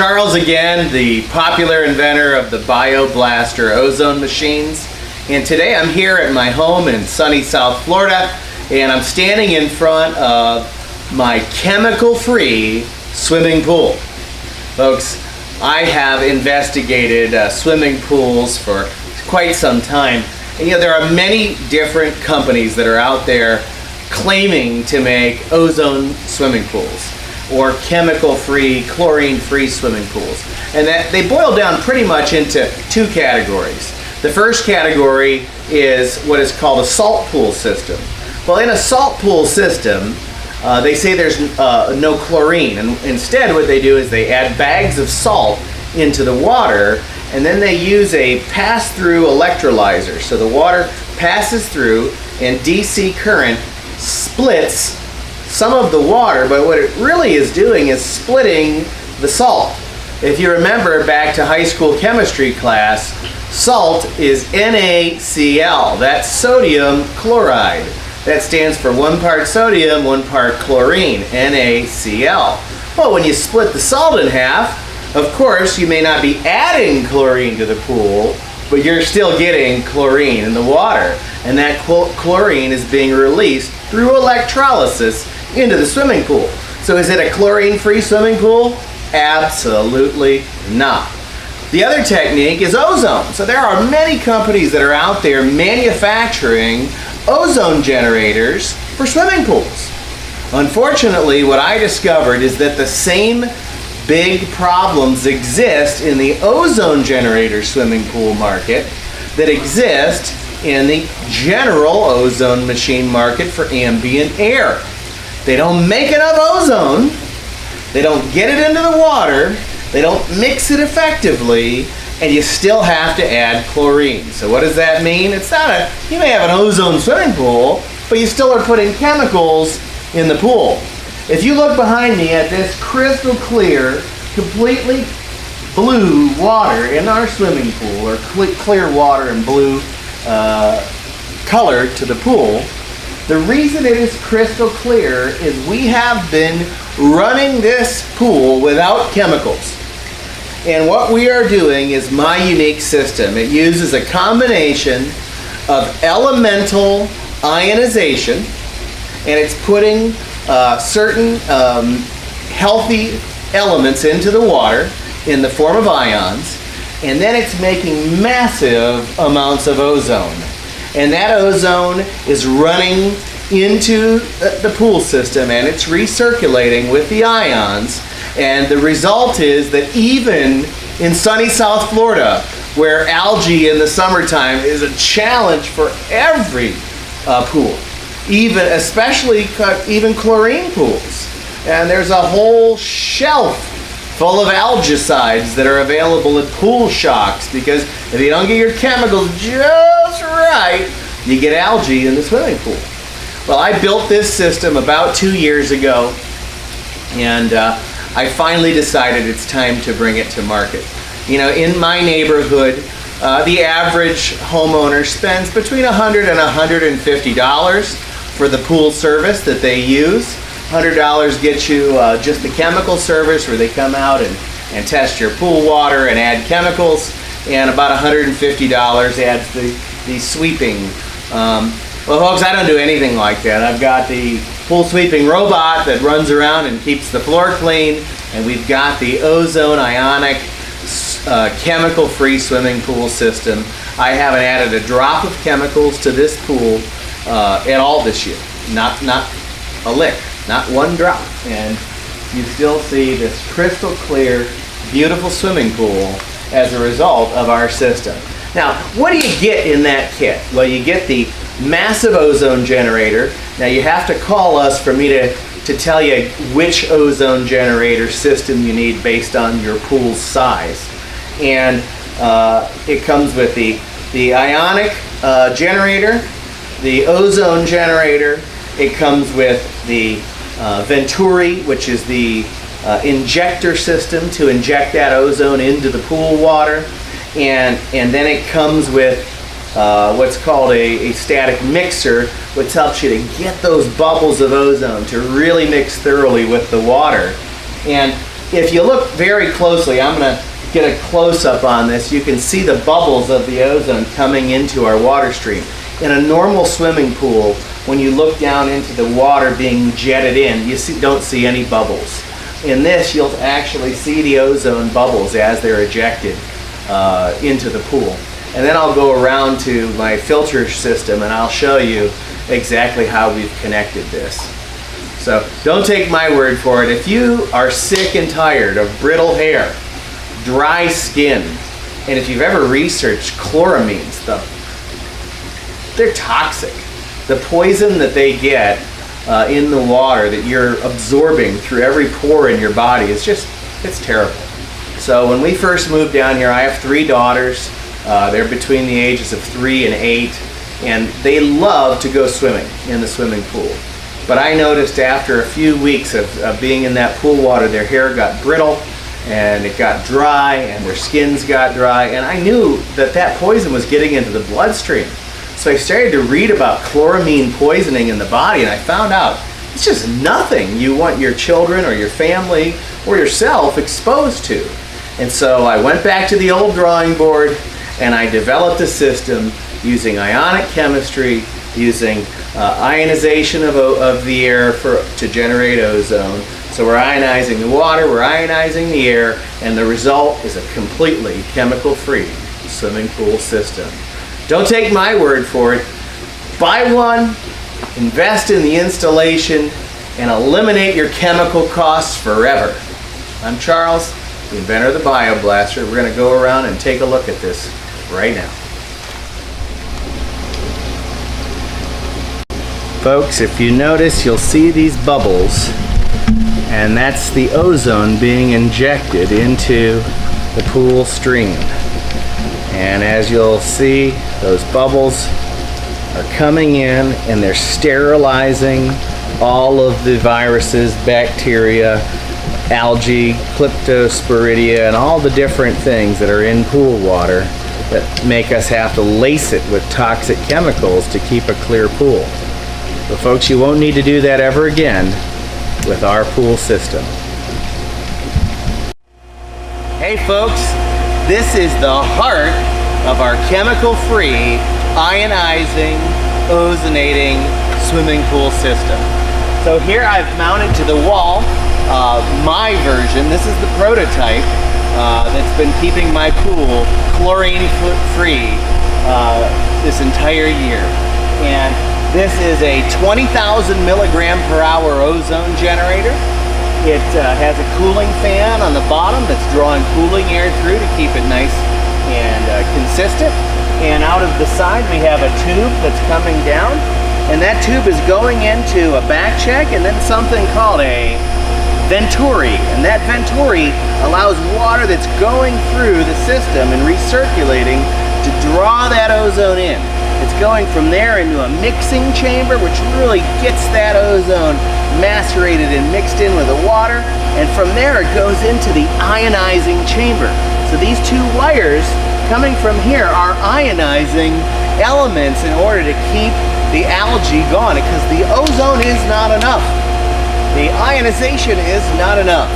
Charles again, the popular inventor of the BioBlaster ozone machines. And today I'm here at my home in sunny South Florida, and I'm standing in front of my chemical-free swimming pool. Folks, I have investigated swimming pools for quite some time. And you know, there are many different companies that are out there claiming to make ozone swimming pools or chemical-free, chlorine-free swimming pools. And that they boil down pretty much into two categories. The first category is what is called a salt pool system. Well, in a salt pool system, they say there's no chlorine, and instead what they do is they add bags of salt into the water, and then they use a pass-through electrolyzer. So the water passes through, and DC current splits some of the water, but what it really is doing is splitting the salt. If you remember back to high school chemistry class, salt is NaCl. That's sodium chloride. That stands for 1 part sodium, 1 part chlorine, NaCl. Well, when you split the salt in half, of course, you may not be adding chlorine to the pool, but you're still getting chlorine in the water. And that chlorine is being released through electrolysis into the swimming pool. So is it a chlorine-free swimming pool? Absolutely not. The other technique is ozone. So there are many companies that are out there manufacturing ozone generators for swimming pools. Unfortunately, what I discovered is that the same big problems exist in the ozone generator swimming pool market that exist in the general ozone machine market for ambient air. They don't make enough ozone, they don't get it into the water, they don't mix it effectively, and you still have to add chlorine. So what does that mean? It's not you may have an ozone swimming pool, but you still are putting chemicals in the pool. If you look behind me at this crystal clear, completely blue water in our swimming pool, or clear water and blue color to the pool, the reason it is crystal clear is we have been running this pool without chemicals. And what we are doing is my unique system. It uses a combination of elemental ionization, and it's putting certain healthy elements into the water in the form of ions, and then it's making massive amounts of ozone. And that ozone is running into the pool system, and it's recirculating with the ions. And the result is that even in sunny South Florida, where algae in the summertime is a challenge for every pool, especially chlorine pools. And there's a whole shelf full of algicides that are available at pool shocks, because if you don't get your chemicals just right, you get algae in the swimming pool. Well, I built this system about 2 years ago, and I finally decided it's time to bring it to market. You know, in my neighborhood, the average homeowner spends between $100 and $150 for the pool service that they use. $100 gets you just the chemical service, where they come out and test your pool water and add chemicals, and about $150 adds the sweeping. Well, folks, I don't do anything like that. I've got the pool sweeping robot that runs around and keeps the floor clean, and we've got the ozone ionic chemical-free swimming pool system. I haven't added a drop of chemicals to this pool at all this year. Not a lick. Not one drop, and you still see this crystal clear, beautiful swimming pool as a result of our system. Now, what do you get in that kit? Well, you get the massive ozone generator. Now, you have to call us for me to tell you which ozone generator system you need based on your pool's size. And it comes with the ionic generator, the ozone generator. It comes with the Venturi, which is the injector system to inject that ozone into the pool water, and then it comes with what's called a static mixer, which helps you to get those bubbles of ozone to really mix thoroughly with the water. And if you look very closely, I'm going to get a close-up on this, you can see the bubbles of the ozone coming into our water stream. In a normal swimming pool, when you look down into the water being jetted in, you don't see any bubbles. In this, you'll actually see the ozone bubbles as they're ejected into the pool. And then I'll go around to my filter system and I'll show you exactly how we've connected this. So don't take my word for it. If you are sick and tired of brittle hair, dry skin, and if you've ever researched chloramines, they're toxic. The poison that they get in the water that you're absorbing through every pore in your body is it's terrible. So when we first moved down here, I have 3 daughters. They're between the ages of 3 and 8, and they love to go swimming in the swimming pool. But I noticed after a few weeks of being in that pool water, their hair got brittle, and it got dry, and their skins got dry, and I knew that that poison was getting into the bloodstream. So I started to read about chloramine poisoning in the body, and I found out it's just nothing you want your children or your family or yourself exposed to. And so I went back to the old drawing board, and I developed a system using ionic chemistry, using ionization of the air to generate ozone. So we're ionizing the water, we're ionizing the air, and the result is a completely chemical-free swimming pool system. Don't take my word for it. Buy one, invest in the installation, and eliminate your chemical costs forever. I'm Charles, the inventor of the BioBlaster. We're going to go around and take a look at this right now. Folks, if you notice, you'll see these bubbles, and that's the ozone being injected into the pool stream. And as you'll see, those bubbles are coming in and they're sterilizing all of the viruses, bacteria, algae, Cryptosporidia, and all the different things that are in pool water that make us have to lace it with toxic chemicals to keep a clear pool. But folks, you won't need to do that ever again with our pool system. Hey folks, this is the heart of our chemical-free, ionizing, ozonating swimming pool system. So here I've mounted to the wall my version. This is the prototype that's been keeping my pool chlorine-free this entire year. And this is a 20,000 milligram per hour ozone generator. It has a cooling fan on the bottom that's drawing cooling air through to keep it nice and consistent. And out of the side we have a tube that's coming down, and that tube is going into a back check and then something called a venturi. And that venturi allows water that's going through the system and recirculating to draw that ozone in. It's going from there into a mixing chamber, which really gets that ozone macerated and mixed in with the water, and from there it goes into the ionizing chamber. So these 2 wires coming from here are ionizing elements in order to keep the algae gone, because the ozone is not enough. The ionization is not enough.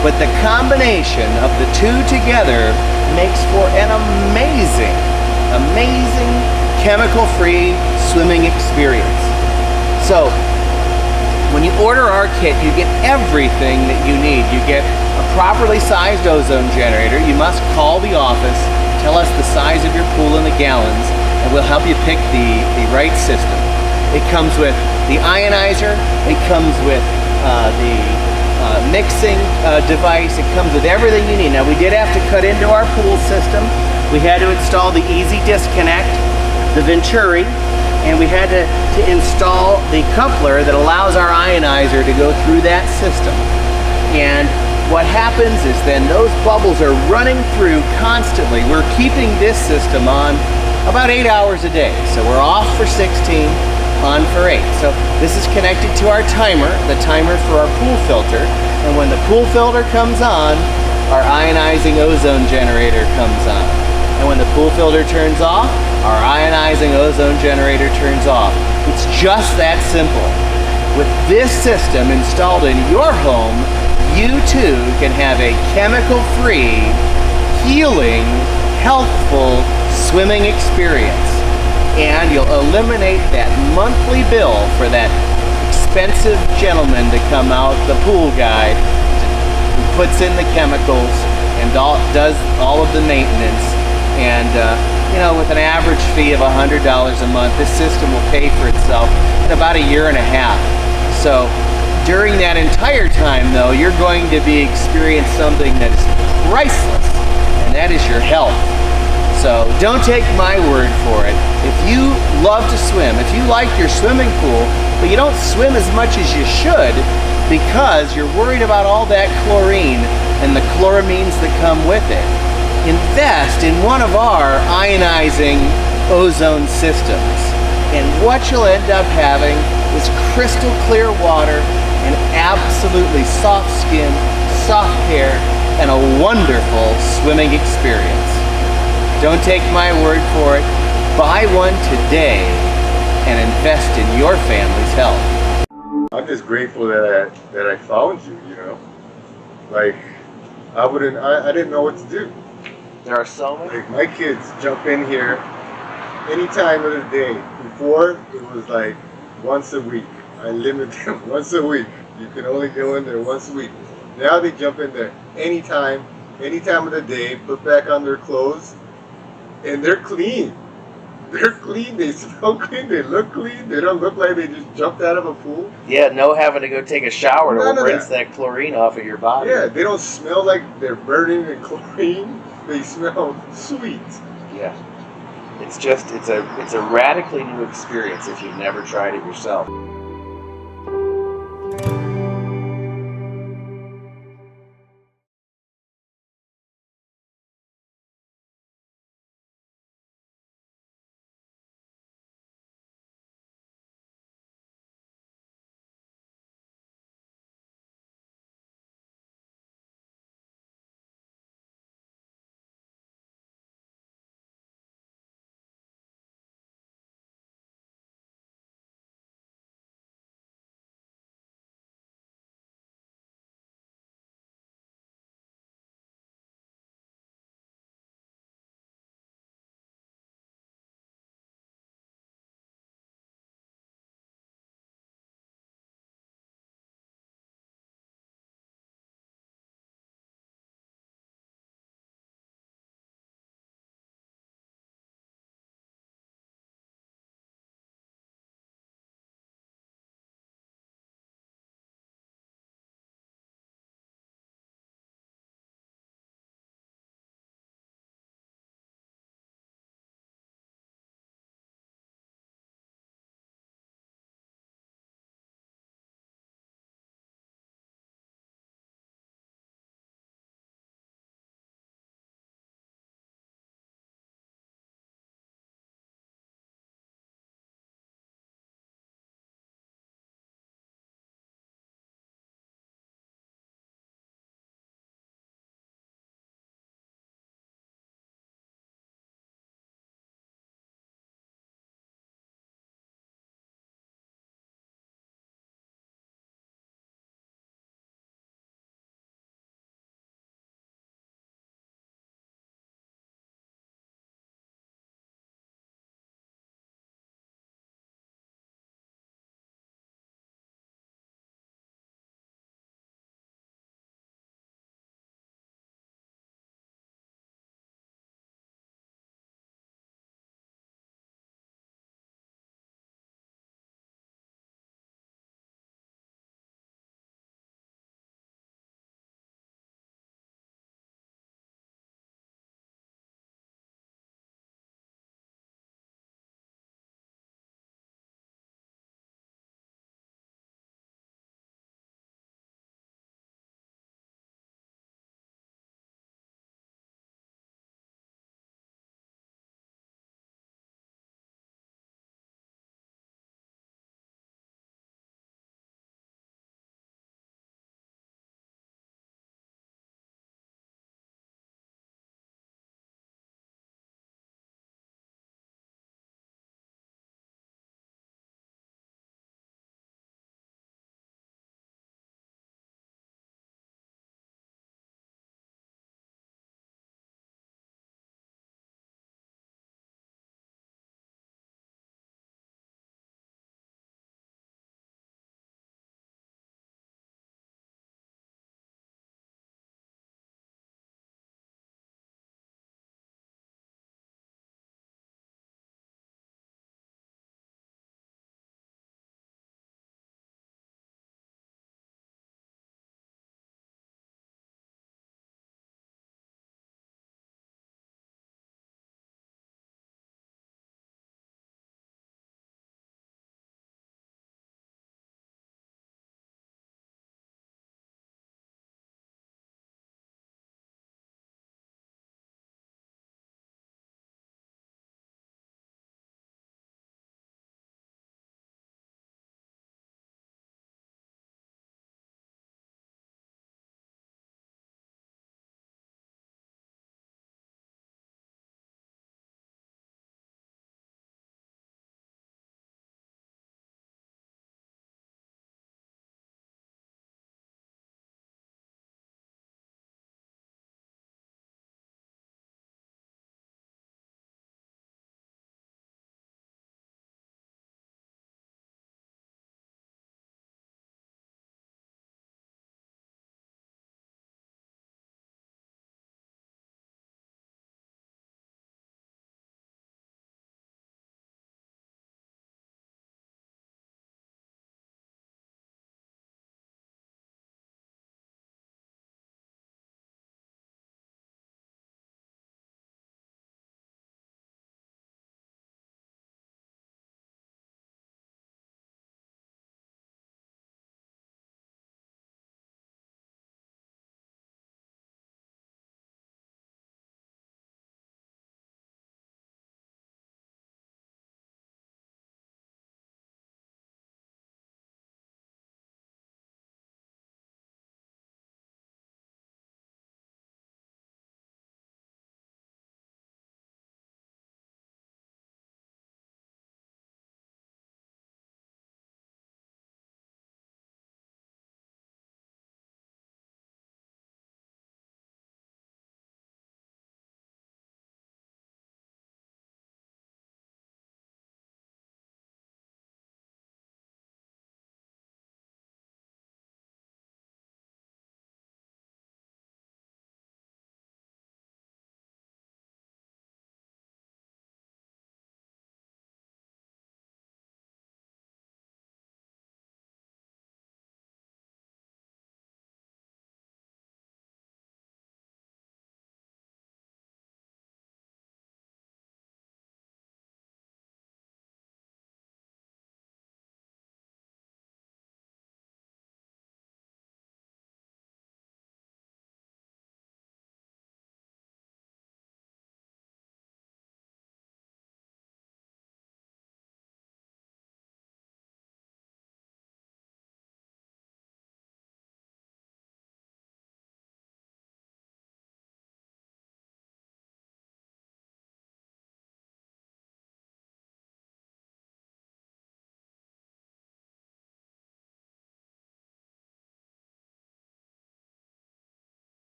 But the combination of the 2 together makes for an amazing chemical-free swimming experience. So when you order our kit, you get everything that you need. You get a properly sized ozone generator. You must call the office, tell us the size of your pool in the gallons, and we'll help you pick the right system. It comes with the ionizer, it comes with the mixing device, it comes with everything you need. Now we did have to cut into our pool system. We had to install the easy disconnect, the venturi, and we had to install the coupler that allows our ionizer to go through that system. And what happens is then those bubbles are running through constantly. We're keeping this system on about 8 hours a day. So we're off for 16, on for 8. So this is connected to our timer, the timer for our pool filter. And when the pool filter comes on, our ionizing ozone generator comes on. And when the pool filter turns off, our ionizing ozone generator turns off. It's just that simple. With this system installed in your home, you too can have a chemical-free, healing, healthful swimming experience. And you'll eliminate that monthly bill for that expensive gentleman to come out, the pool guy, who puts in the chemicals and does all of the maintenance. And you know, with an average fee of $100 a month, this system will pay for itself in about a year and a half. So during that entire time though, you're going to be experiencing something that is priceless, and that is your health. So don't take my word for it. If you love to swim, if you like your swimming pool, but you don't swim as much as you should because you're worried about all that chlorine and the chloramines that come with it, invest in one of our ionizing ozone systems. And what you'll end up having is crystal clear water and absolutely soft skin, soft hair, and a wonderful swimming experience. Don't take my word for it. Buy one today and invest in your family's health. I'm just grateful that I found you, you know? Like, I didn't know what to do. There are so many. Like, my kids jump in here any time of the day. Before, it was like once a week. I limit them once a week. You can only go in there once a week. Now they jump in there any time of the day, put back on their clothes, and they're clean. They're clean, they smell clean, they look clean, they don't look like they just jumped out of a pool. Yeah, no having to go take a shower None to of rinse that chlorine off of your body. Yeah, they don't smell like they're burning in chlorine. They smell sweet. Yeah. It's a radically new experience if you've never tried it yourself.